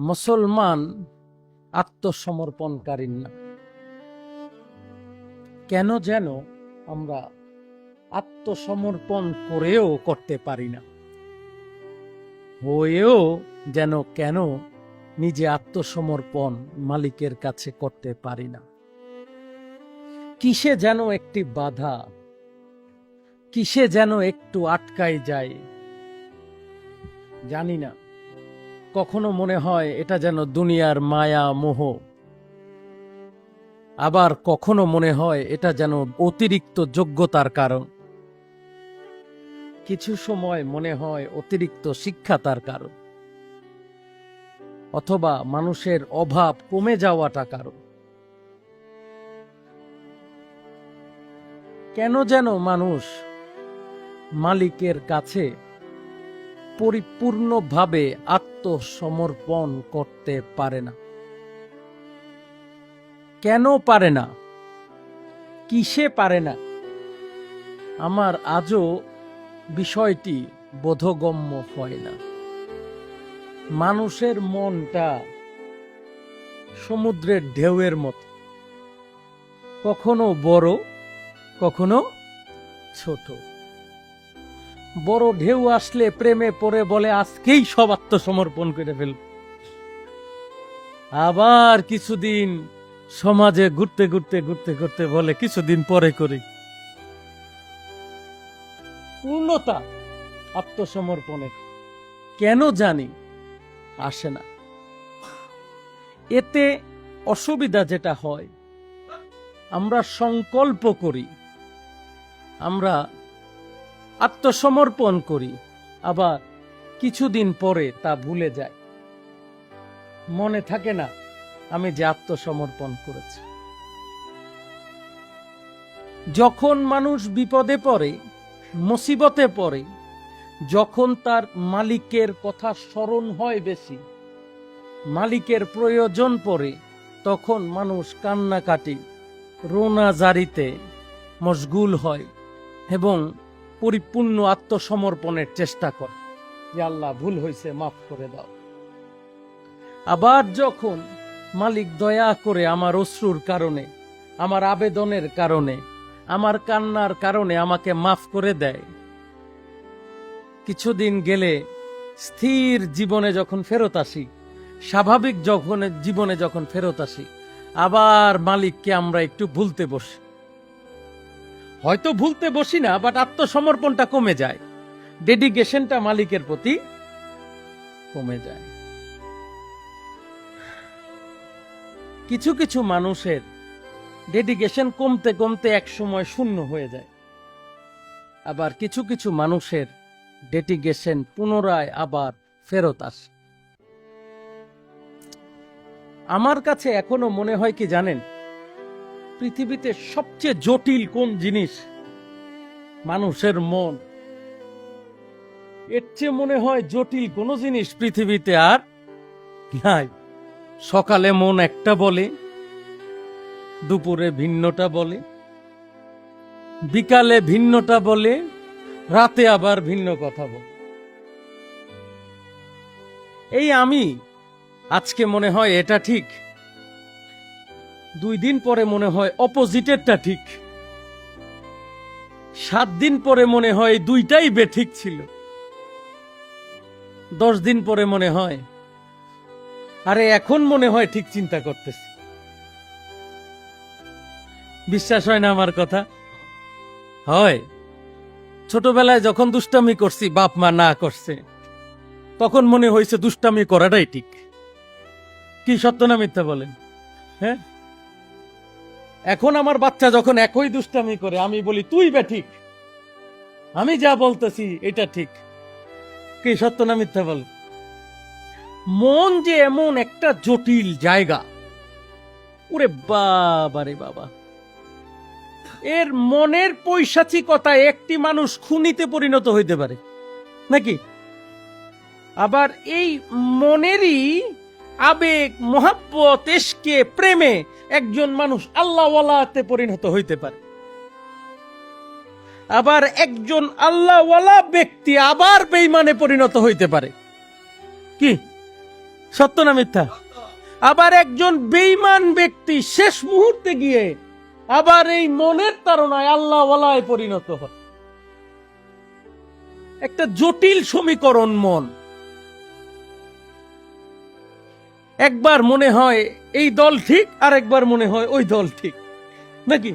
মুসলমান আত্মসমর্পণকারী না। কেন যেন আমরা আত্মসমর্পণ করেও করতে পারি না, হয়েও যেন কেন নিজে আত্মসমর্পণ মালিকের কাছে করতে পারি না। কিসে যেন একটি বাধা, কিসে যেন একটু আটকাই যায়, জানি না। কখনো মনে হয় এটা যেন দুনিয়ার মায়া মোহ, আবার কখনো মনে হয় এটা যেন অতিরিক্ত যোগ্যতার কারণ, কিছু সময় মনে হয় অতিরিক্ত শিক্ষা তার কারণ, অথবা মানুষের অভাব কমে যাওয়াটা কারণ। কেন যেন মানুষ মালিকের কাছে পরিপূর্ণভাবে আত্মসমর্পণ করতে পারে না। কেন পারে না, কিসে পারে না, আমার আজও বিষয়টি বোধগম্য হয় না। মানুষের মনটা সমুদ্রের ঢেউয়ের মতো, কখনো বড় কখনো ছোট। বড় ঢেউ আসলে প্রেমে পড়ে বলে আজকেই সব আত্মসমর্পণ করে ফেল, আবার কিছুদিন সমাজে ঘুরতে ঘুরতে ঘুরতে ঘুরতে বলে কিছুদিন পরে করি। পূর্ণতা আত্মসমর্পণের কেন জানি আসে না। এতে অসুবিধা যেটা হয়, আমরা সংকল্প করি, আমরা আত্মসমর্পণ করি, আবার কিছুদিন পরে তা ভুলে যায়, মনে থাকে না আমি যে আত্মসমর্পণ করেছি। যখন মানুষ বিপদে পড়ে, মুসিবতে পড়ে, যখন তার মালিকের কথা স্মরণ হয় বেশি, মালিকের প্রয়োজন পড়ে, তখন মানুষ কান্নাকাটি রোনাজারিতে মশগুল হয় এবং পরিপূর্ণ আত্মসমর্পণের চেষ্টা করে যে আল্লাহ ভুল হয়েছে, মাফ করে দাও। আবার যখন মালিক দয়া করে আমার অশ্রুর কারণে, আমার আবেদনের কারণে, আমার কান্নার কারণে আমাকে মাফ করে দেয়, কিছুদিন গেলে স্থির জীবনে যখন ফেরত আসি, স্বাভাবিক জীবনে যখন ফেরত আসি, আবার মালিককে আমরা একটু ভুলতে বসি। হয়তো ভুলতে বসি না, বাট আত্মসমর্পণটা কমে যায়, ডেডিকেশনটা মালিকের প্রতি কমে যায়। কিছু কিছু মানুষের ডেডিকেশন কমতে কমতে এক সময় শূন্য হয়ে যায়, আবার কিছু কিছু মানুষের ডেডিকেশন পুনরায় আবার ফেরত আসে। আমার কাছে এখনো মনে হয় কি জানেন, পৃথিবীতে সবচেয়ে জটিল কোন জিনিস? মানুষের মন। এর চেয়ে মনে হয় জটিল কোন জিনিস পৃথিবীতে আর নাই। সকালে মন একটা বলে, দুপুরে ভিন্নটা বলে, বিকালে ভিন্নটা বলে, রাতে আবার ভিন্ন কথা বলে। এই আমি আজকে মনে হয় এটা ঠিক, 2 দিন পরে মনে হয় অপোজিটেরটা ঠিক, 7 দিন পরে মনে হয় দুইটাই বেঠিক ছিল, 10 দিন পরে মনে হয় আরে এখন মনে হয় ঠিক চিন্তা করতেছি। বিশ্বাস হয় না আমার কথা? হয়। ছোটবেলায় যখন দুষ্টামি করছি, বাপ মা না করছে, তখন মনে হয়েছে দুষ্টামি করাটাই ঠিক। কি সত্য না মিথ্যা বলেন? হ্যাঁ, এখন আমার বাচ্চা যখন একই দুষ্টামি করে, আমি বলি তুই বে ঠিক, আমি যা বলতেছি এটা ঠিক। কি সত্য না মিথ্যা বলেন? মন যে এমন একটা জটিল জায়গা, ওরে বাবা রে বাবা, এর মনের পৈশাচিকতায় একটি মানুষ খুনিতে পরিণত হইতে পারে নাকি? আবার এই মনেরই আবেগ, মোহাব্বত, ইশকে, প্রেমে একজন মানুষ আল্লাহওয়ালাতে পরিণত হইতে পারে। আবার একজন আল্লাহওয়ালা ব্যক্তি আবার বেঈমানে পরিণত হইতে পারে। কি সত্য না মিথ্যা? আবার একজন বেঈমান ব্যক্তি শেষ মুহূর্তে গিয়ে আবার এই মনের তাড়নায় আল্লাহ ওয়ালায় পরিণত হয়। একটা জটিল সমীকরণ মন। একবার মনে হয় এই দল ঠিক, আর একবার মনে হয় ওই দল ঠিক, নাকি?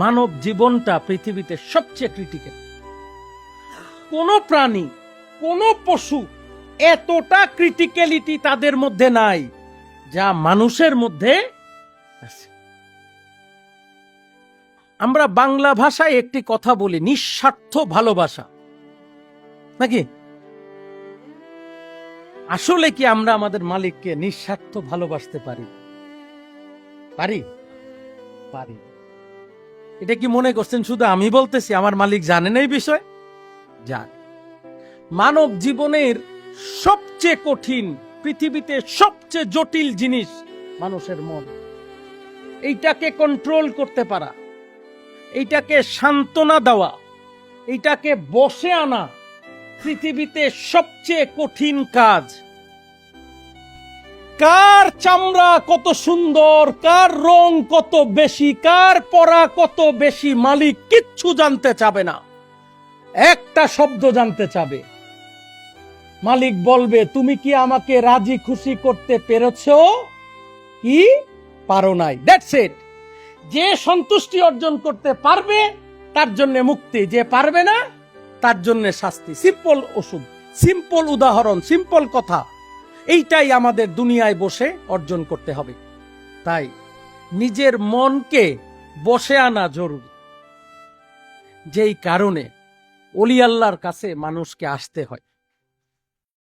মানব জীবনটা পৃথিবীতে সবচেয়ে ক্রিটিক্যাল। কোন প্রাণী, কোন পশু এতটা ক্রিটিক্যালিটি তাদের মধ্যে নাই যা মানুষের মধ্যে আছে। আমরা বাংলা ভাষায় একটি কথা বলি, নিঃস্বার্থ ভালোবাসা, নাকি? আসলে কি আমরা আমাদের মালিককে নিঃস্বার্থ ভালোবাসতে পারি? পারি? পারি। এটা কি মনে করছেন শুধু আমি বলতেছি, আমার মালিক জানেন এই বিষয়? জান। মানব জীবনের সবচেয়ে কঠিন, পৃথিবীতে সবচেয়ে জটিল জিনিস মানুষের মন। এইটাকে কন্ট্রোল করতে পারা, এইটাকে সান্ত্বনা দেওয়া, এইটাকে বসে আনা পৃথিবীতে সবচেয়ে কঠিন কাজ। কার চামড়া কত সুন্দর, কার রং কত বেশি, কার পরা কত বেশি, মালিক কিচ্ছু জানতে চাবে না। একটা শব্দ জানতে চাবে। মালিক বলবে, তুমি কি আমাকে রাজি খুশি করতে পেরেছো কি পারো নাই? That's it. যে সন্তুষ্টি অর্জন করতে পারবে তার জন্য মুক্তি, যে পারবে না তার জন্য শাস্তি। সিম্পল ওষুধ, সিম্পল উদাহরণ, সিম্পল কথা। এইটাই আমাদের দুনিয়ায় বসে অর্জন করতে হবে। তাই নিজের মনকে বসে আনা জরুরি। যেই কারণে ওলি আল্লাহর কাছে মানুষকে আসতে হয়।